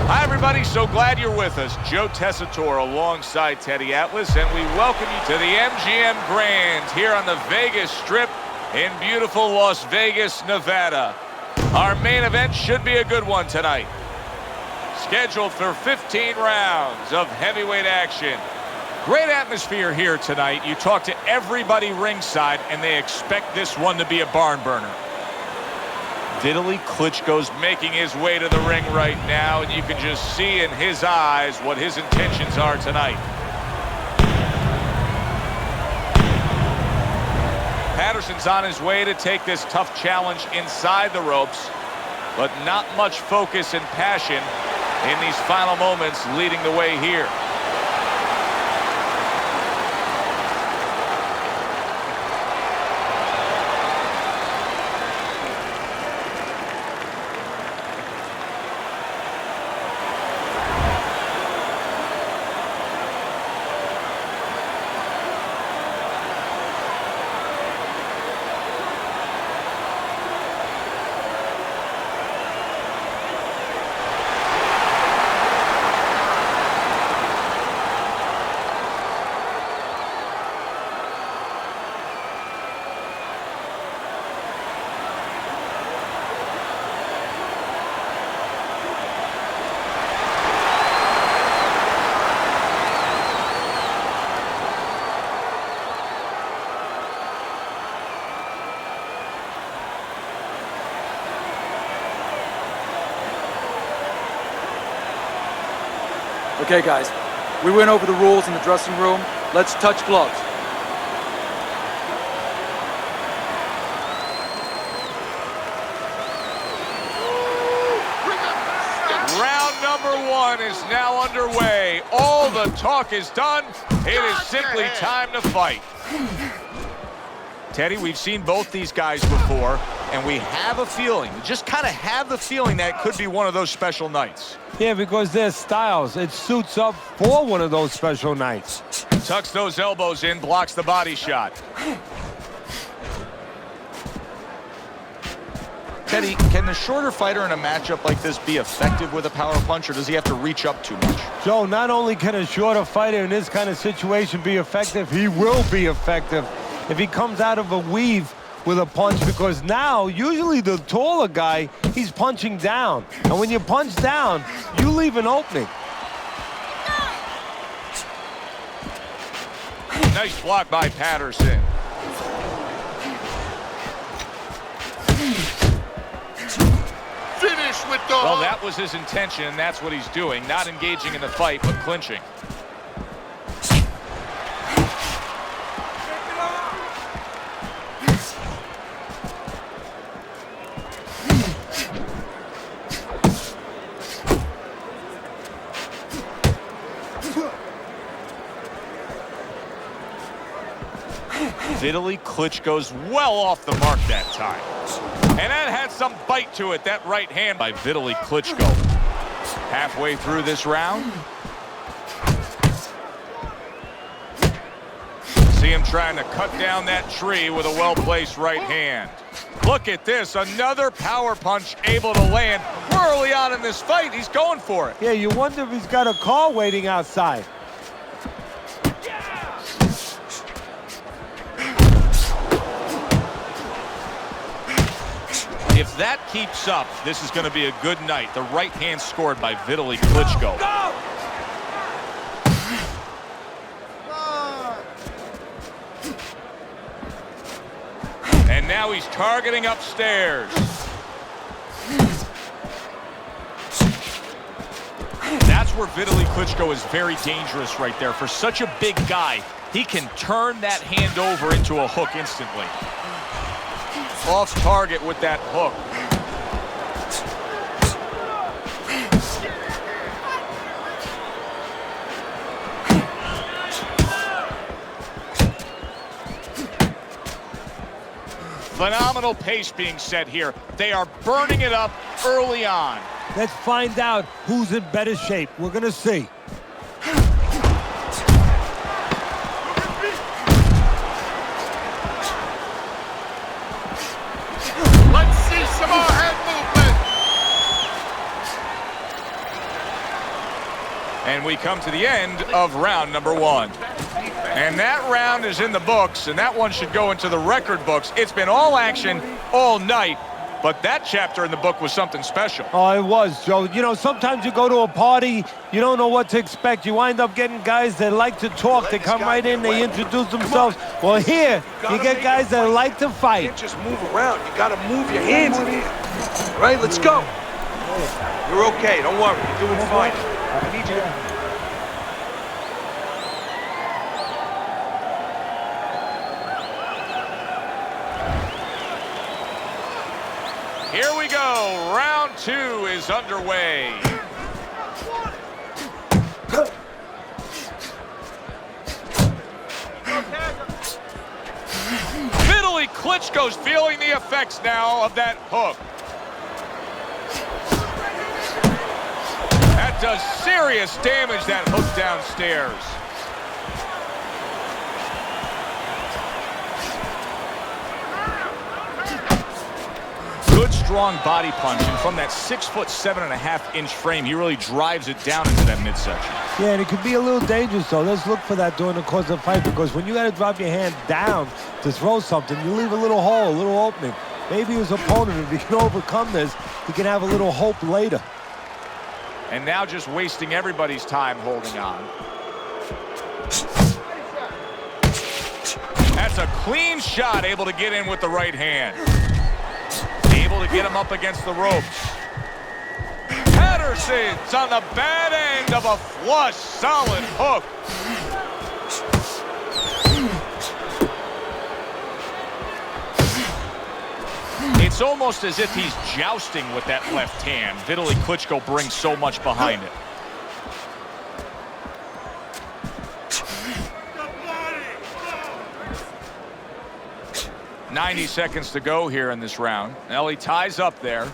Hi, everybody. So glad you're with us. Joe Tessitore alongside Teddy Atlas, and we welcome you to the MGM Grand here on the Vegas Strip in beautiful Las Vegas, Nevada. Our main event should be a good one tonight. Scheduled for 15 rounds of heavyweight action. Great atmosphere here tonight. You talk to everybody ringside, and they expect this one to be a barn burner. Vitali Klitschko's making his way to the ring right now, and you can just see in his eyes what his intentions are tonight. Patterson's on his way to take this tough challenge inside the ropes, but not much focus and passion in these final moments leading the way here. Okay, guys, we went over the rules in the dressing room. Let's touch gloves. Round number one is now underway. All the talk is done. It is simply time to fight. Teddy, we've seen both these guys before, and we have a feeling, just kind of have the feeling that it could be one of those special nights. Yeah, because their styles, it suits up for one of those special nights. Tucks those elbows in, blocks the body shot. Teddy, can the shorter fighter in a matchup like this be effective with a power punch, or does he have to reach up too much? Joe, not only can a shorter fighter in this kind of situation be effective, he will be effective if he comes out of a weave with a punch, because now, usually the taller guy, he's punching down. And when you punch down, you leave an opening. Nice block by Patterson. Finish with the Well, that was his intention, and that's what he's doing. Not engaging in the fight, but clinching. Vitali Klitschko's well off the mark that time. And that had some bite to it, that right hand by Vitali Klitschko. Halfway through this round. See him trying to cut down that tree with a well-placed right hand. Look at this, another power punch able to land. Early on in this fight, he's going for it. Yeah, you wonder if he's got a car waiting outside. If that keeps up, this is going to be a good night. The right hand scored by Vitali Klitschko. And now he's targeting upstairs. That's where Vitali Klitschko is very dangerous right there. For such a big guy, he can turn that hand over into a hook instantly. Off target with that hook. Phenomenal pace being set here. They are burning it up early on. Let's find out who's in better shape. We're going to see. Let's see some more head movement. And we come to the end of round number 1. And that round is in the books, and that one should go into the record books. It's been all action all night, but that chapter in the book was something special. Oh, it was, Joe. You know, sometimes you go to a party, you don't know what to expect. You wind up getting guys that like to talk. They come right in, they introduce themselves. Well, here, you get guys that like to fight. You can't just move around. You got to move your hands in here. All right, let's go. You're okay. Don't worry. You're doing fine. I need you to... Here we go. Round 2 is underway. Vitali Klitschko's feeling the effects now of that hook. That does serious damage, that hook downstairs. Good, strong body punch, and from that 6', 7.5-inch frame, he really drives it down into that midsection. Yeah, and it can be a little dangerous, though. Let's look for that during the course of the fight, because when you got to drop your hand down to throw something, you leave a little hole, a little opening. Maybe his opponent, if he can overcome this, he can have a little hope later. And now just wasting everybody's time holding on. That's a clean shot, able to get in with the right hand. Able to get him up against the ropes. Patterson's on the bad end of a flush, solid hook. It's almost as if he's jousting with that left hand. Vitali Klitschko brings so much behind it. 90 seconds to go here in this round. Now he ties up there.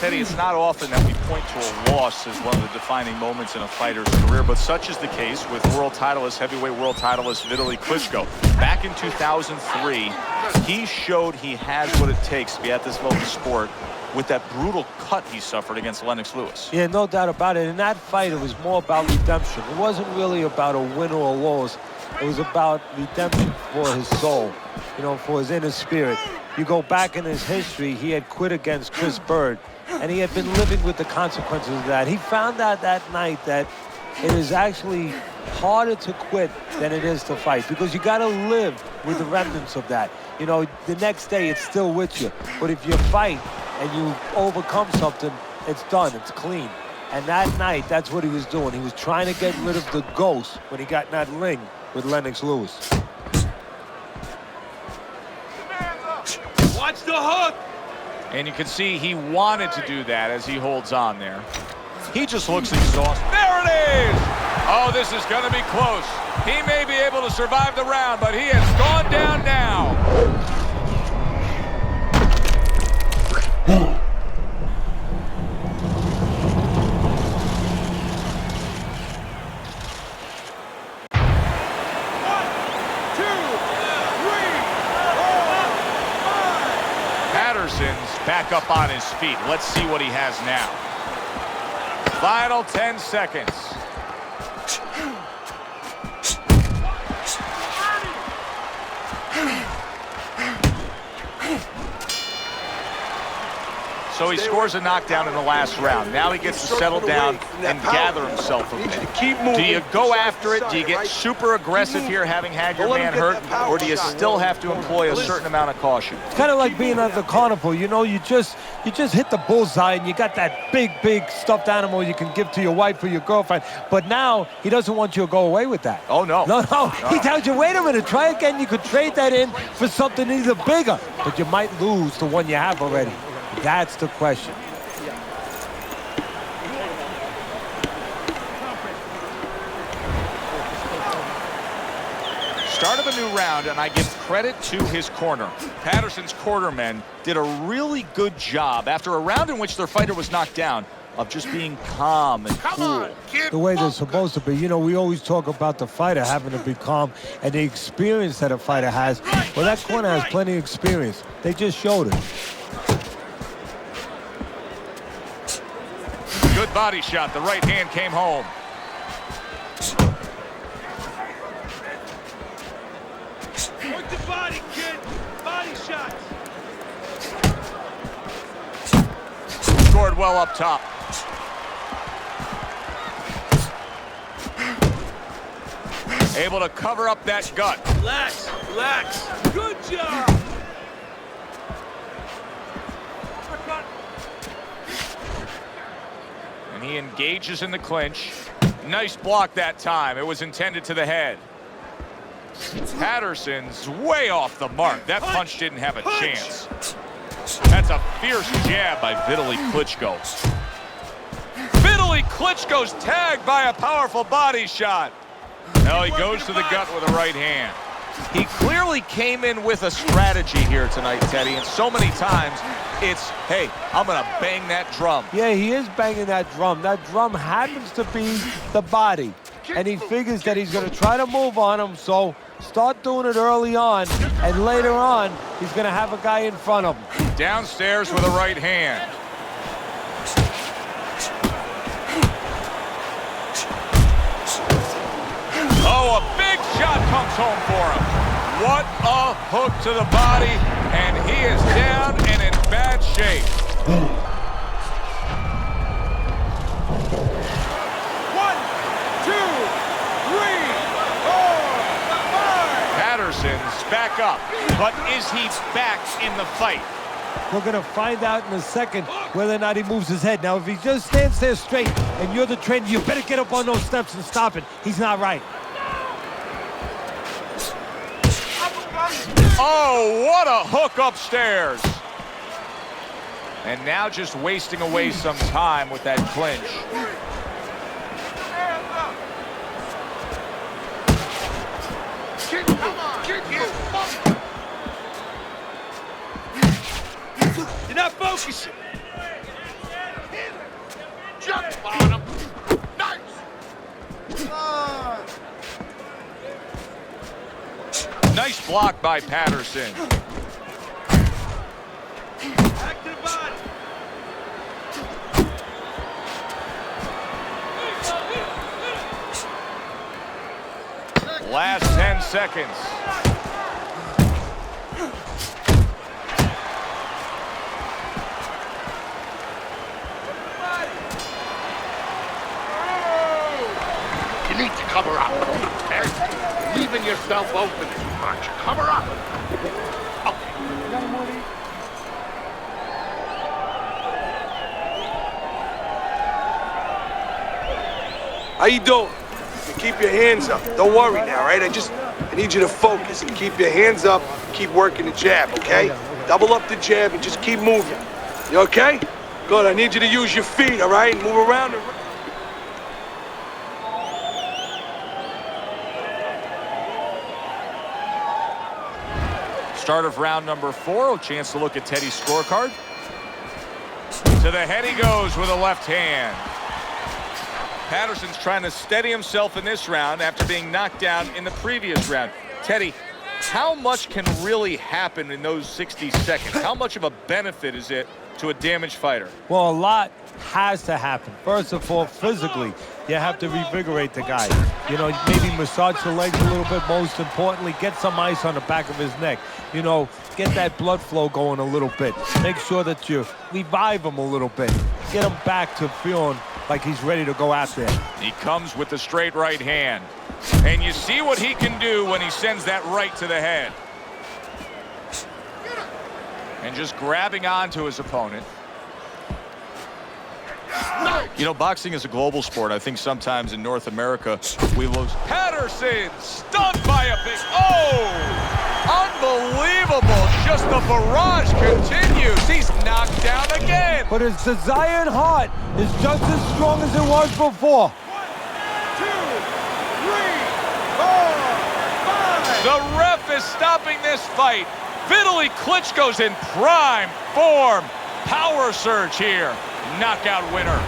Teddy, it's not often that we point to a loss as one of the defining moments in a fighter's career, but such is the case with world titleist, heavyweight world titleist Vitali Klitschko. Back in 2003, he showed he has what it takes to be at this level of sport with that brutal cut he suffered against Lennox Lewis. Yeah, no doubt about it. In that fight, it was more about redemption. It wasn't really about a win or a loss. It was about redemption for his soul, you know, for his inner spirit. You go back in his history, he had quit against Chris Bird, and he had been living with the consequences of that. He found out that night that it is actually harder to quit than it is to fight, because you got to live with the remnants of that. You know, the next day it's still with you. But if you fight and you overcome something, it's done, it's clean. And that night, that's what he was doing. He was trying to get rid of the ghost when he got in that ring with Lennox Lewis. Watch the hook! And you can see he wanted to do that as he holds on there. He just looks exhausted. There it is! Oh, this is going to be close. He may be able to survive the round, but he has gone down now. Patterson's back up on his feet. Let's see what he has now. Final 10 seconds. So he scores a knockdown in the last round. Now he gets to settle down and gather himself a bit. Do you go after it? Do you get super aggressive here, having had your man hurt? Or do you still have to employ a certain amount of caution? It's kind of like being at the carnival. You know, you just hit the bullseye, and you got that big stuffed animal you can give to your wife or your girlfriend. But now he doesn't want you to go away with that. Oh, no. No. He tells you, wait a minute, try again. You could trade that in for something either bigger, but you might lose the one you have already. That's the question. Start of a new round, and I give credit to his corner. Patterson's cornermen did a really good job after a round in which their fighter was knocked down of just being calm and cool. The way they're supposed to be. You know, we always talk about the fighter having to be calm and the experience that a fighter has. Well, that corner has plenty of experience. They just showed it. Good Good body shot. The right hand came home. Work the body, kid. Body shots. Scored well up top. Able to cover up that gut. Relax, relax. Good job. And he engages in the clinch. Nice block that time. It was intended to the head. Patterson's way off the mark. That punch didn't have a chance. That's a fierce jab by Vitali Klitschko. Vitali Klitschko's tagged by a powerful body shot. No, he goes to the gut with a right hand. He clearly came in with a strategy here tonight, Teddy, and so many times it's, hey, I'm going to bang that drum. Yeah, he is banging that drum. That drum happens to be the body, and he figures that he's going to try to move on him, so start doing it early on, and later on, he's going to have a guy in front of him. Downstairs with a right hand. Oh, a big shot comes home for him. What a hook to the body, and he is down and in bad shape. 1, 2, 3, 4, 5. Patterson's back up, but is he back in the fight? We're going to find out in a second whether or not he moves his head. Now, if he just stands there straight and you're the trainer, you better get up on those steps and stop it. He's not right. Oh, what a hook upstairs. And now just wasting away some time with that clinch. You're not focusing. Jump on him. Nice. Nice block by Patterson. Back to the body. Last 10 seconds. You need to cover up. Leaving yourself open too much. Cover up. Okay. How you doing? You keep your hands up. Don't worry now, right? I need you to focus and keep your hands up. Keep working the jab, okay? Double up the jab and just keep moving. You okay? Good. I need you to use your feet, all right? Move around. Start of round number 4. A chance to look at Teddy's scorecard. To the head he goes with a left hand. Patterson's trying to steady himself in this round after being knocked down in the previous round. Teddy, how much can really happen in those 60 seconds? How much of a benefit is it to a damaged fighter? Well, a lot has to happen. First of all, physically, you have to revigorate the guy. You know, maybe massage the legs a little bit. Most importantly, get some ice on the back of his neck. You know, get that blood flow going a little bit. Make sure that you revive him a little bit. Get him back to feeling like he's ready to go out there. He comes with the straight right hand. And you see what he can do when he sends that right to the head. And just grabbing onto his opponent. You know, boxing is a global sport. I think sometimes in North America, we lose. Patterson stunned by a big, oh! Unbelievable. Just the barrage continues. He's knocked down again. But his desire and heart is just as strong as it was before. 1, 2, 3, 4, 5. The ref is stopping this fight. Vitali Klitschko's in prime form. Power surge here. Knockout winner.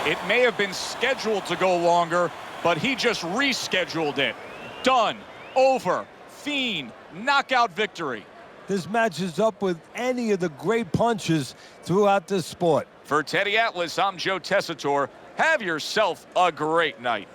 It may have been scheduled to go longer, but he just rescheduled it. Done. Over. Fiend. Knockout victory. This matches up with any of the great punches throughout this sport. For Teddy Atlas, I'm Joe Tessitore. Have yourself a great night.